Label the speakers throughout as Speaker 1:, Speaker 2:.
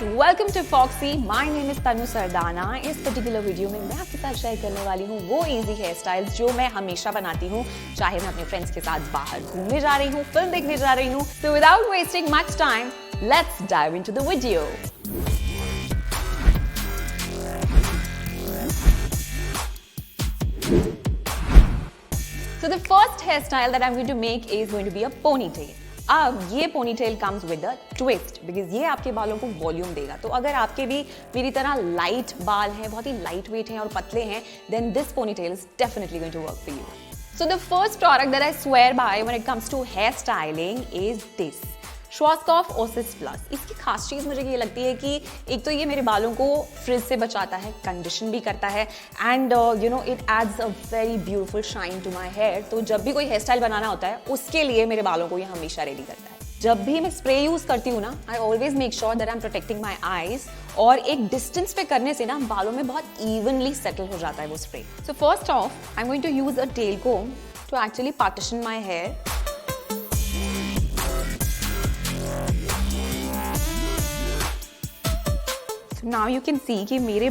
Speaker 1: Welcome to Foxy. My name is Tanu Sardana. इस particular video में मैं आपके साथ शेयर करने वाली हूँ वो इजी हेयर स्टाइल्स जो मैं हमेशा बनाती हूँ, चाहे मैं अपने फ्रेंड्स के साथ बाहर घूमने जा रही हूँ, फिल्म देखने जा रही हूँ। So without wasting much time, let's dive into the video. So the first hairstyle that I'm going to make is going to be a ponytail. अब ये ponytail comes with a twist because ये आपके बालों को volume देगा। तो अगर आपके भी मेरी तरह लाइट बाल हैं, बहुत ही लाइट वेट हैं और पतले हैं, then this ponytail is definitely going to work for you. So the first product that I swear by when it comes to hairstyling is this. Schwarzkopf Oasis Plus। इसकी खास चीज़ मुझे ये लगती है कि एक तो ये मेरे बालों को फ्रिज से बचाता है, कंडीशन भी करता है and you know it adds a very beautiful shine to my hair. तो जब भी कोई हेयर स्टाइल बनाना होता है उसके लिए मेरे बालों को ये हमेशा रेडी करता है। जब भी मैं स्प्रे यूज करती हूँ ना, I always make sure that I am protecting my eyes और एक डिस्टेंस पे करने से ना बालों में बहुत इवनली सेटल हो जाता है वो spray. So first of I am going to use a tail comb to actually partition my hair. Now you can see कि मेरे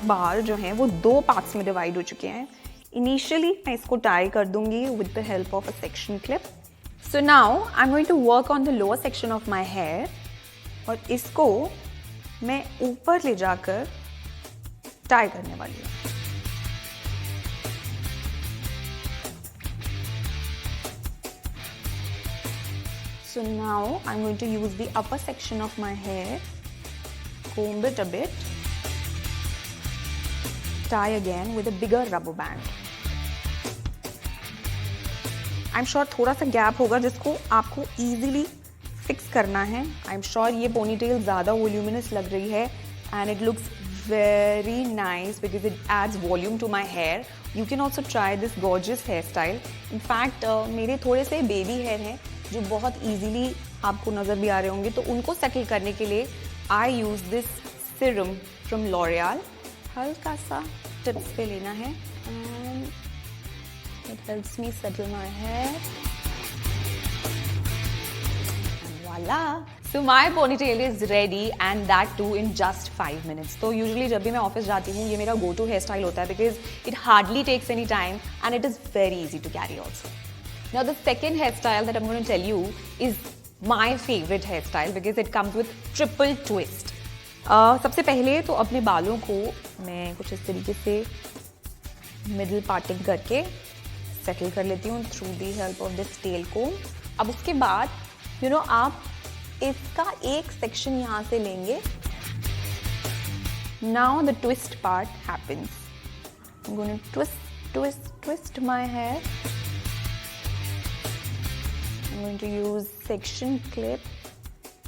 Speaker 1: बाल जो हैं वो दो पार्ट्स में डिवाइड हो चुके हैं। इनिशियली मैं इसको टाई कर दूंगी with the help of a section clip. So now I am going to work on the lower section of my hair और इसको मैं ऊपर ले जाकर टाई करने वाली हूँ। So now I am going to use the upper section of my hair, comb it a bit, tie again with a bigger rubber band. I'm sure थोड़ा सा गैप होगा जिसको आपको easily fix करना है। I'm sure ये ponytail ज़्यादा voluminous लग रही है and it looks very nice because it adds volume to my hair. You can also try this gorgeous hairstyle. In fact, मेरे थोड़े से baby hair हैं जो बहुत easily आपको नज़र भी आ रहे होंगे, तो उनको settle करने के लिए I use this serum from L'Oreal. हल्का सा tips पे लेना है and it helps me settle my hair. And voila! So my ponytail is ready and that too in just 5 minutes. तो usually जब भी मैं ऑफिस जाती हूँ ये मेरा go to hair style होता है because it hardly takes any time and it is very easy to carry also. Now the second hairstyle that I'm going to tell you is my favorite hairstyle because it comes with triple twist. सबसे पहले तो अपने बालों को मैं कुछ इस तरीके से मिडिल पार्टिंग करके सेटल कर लेती हूँ through the help of this telecom. अब उसके बाद यू नो आप इसका एक सेक्शन यहाँ से लेंगे। Now the twist part happens. I am going to twist my hair. I'm going to use section clip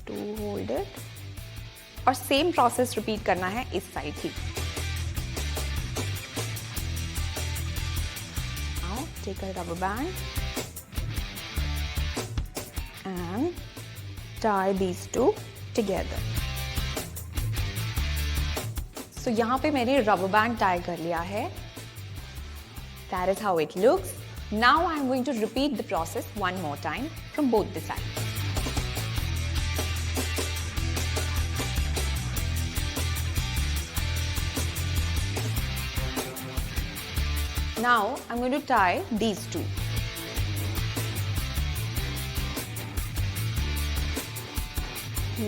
Speaker 1: to hold it और सेम प्रोसेस रिपीट करना है इस side he. Now take a rubber band and tie these two together. So यहाँ पे मैंने rubber band tie कर लिया है। That is how it looks. Now I am going to repeat the process one more time from both the sides. Now I'm going to tie these two.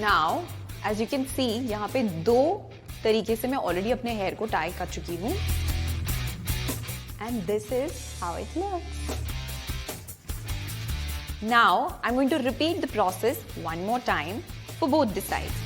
Speaker 1: Now as you can see यहाँ पे दो तरीके से मैं already अपने hair को tie कर चुकी हूँ and this is how it looks. Now I'm going to repeat the process one more time for both the sides.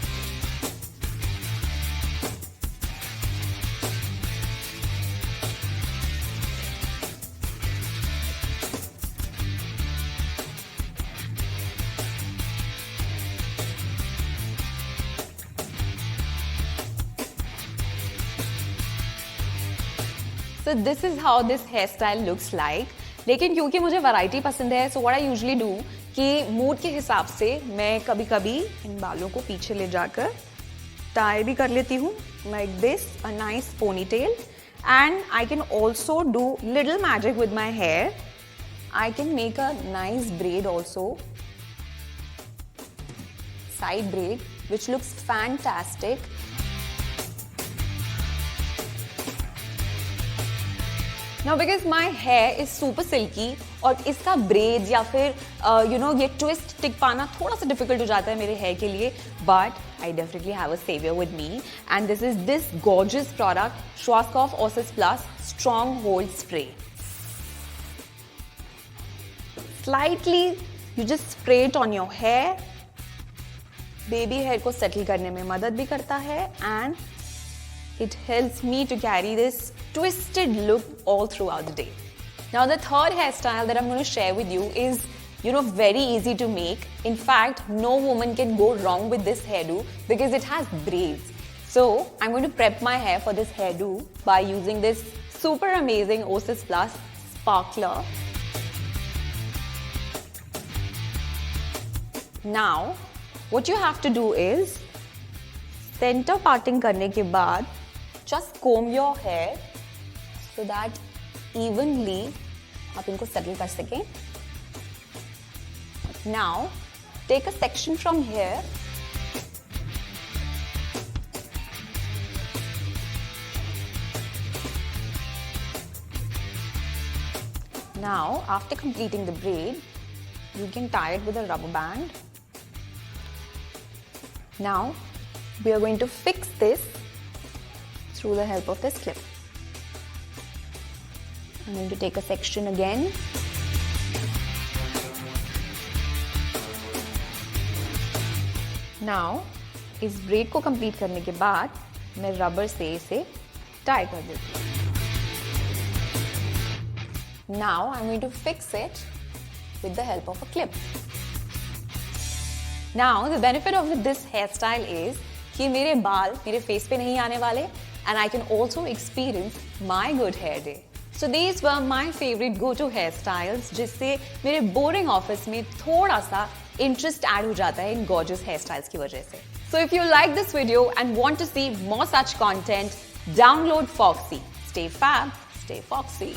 Speaker 1: So this is how this hairstyle looks like. लेकिन क्योंकि मुझे variety पसंद है, so what I usually do कि mood के हिसाब से मैं कभी कभी इन बालों को पीछे ले जाकर टाई भी कर लेती हूँ like this, a nice ponytail, and I can also do little magic with my hair. I can make a nice braid also, side braid which looks fantastic. Now because my hair is super silky और इसका bread या फिर ये twist टिक पाना थोड़ा सा difficult हो जाता है मेरे हेयर के लिए, but I definitely have a savior with me, and this is this gorgeous product, Schwarzkopf Ossis Plus Stronghold Spray. Slightly, you just spray it on your hair. Baby hair को settle करने में मदद भी करता है, and it helps me to carry this twisted look all throughout the day. Now the third hairstyle that I'm going to share with you is very easy to make. In fact, no woman can go wrong with this hairdo because it has braids. So I'm going to prep my hair for this hairdo by using this super amazing Ossis Plus Sparkler. Now what you have to do is center parting करने के बाद just comb your hair so that evenly आप इनको settle कर सकें. Now take a section from here now after completing the braid you can tie it with a rubber band. Now we are going to fix this through the help of this clip. I'm going to take a section again. Now इस bread को complete करने के बाद मैं rubber से इसे tie कर देती हूँ. Now I'm going to fix it with the help of a clip. Now the benefit of this hairstyle is कि मेरे बाल मेरे फेस पे नहीं आने वाले, and I can also experience my good hair day. So these were my favorite go-to hairstyles जिससे मेरे boring office में थोड़ा सा इंटरेस्ट ऐड हो जाता है इन गॉर्जियस हेयर स्टाइल्स की वजह से. So if you like this video and want to see more such content, download Foxy. Stay fab, stay foxy.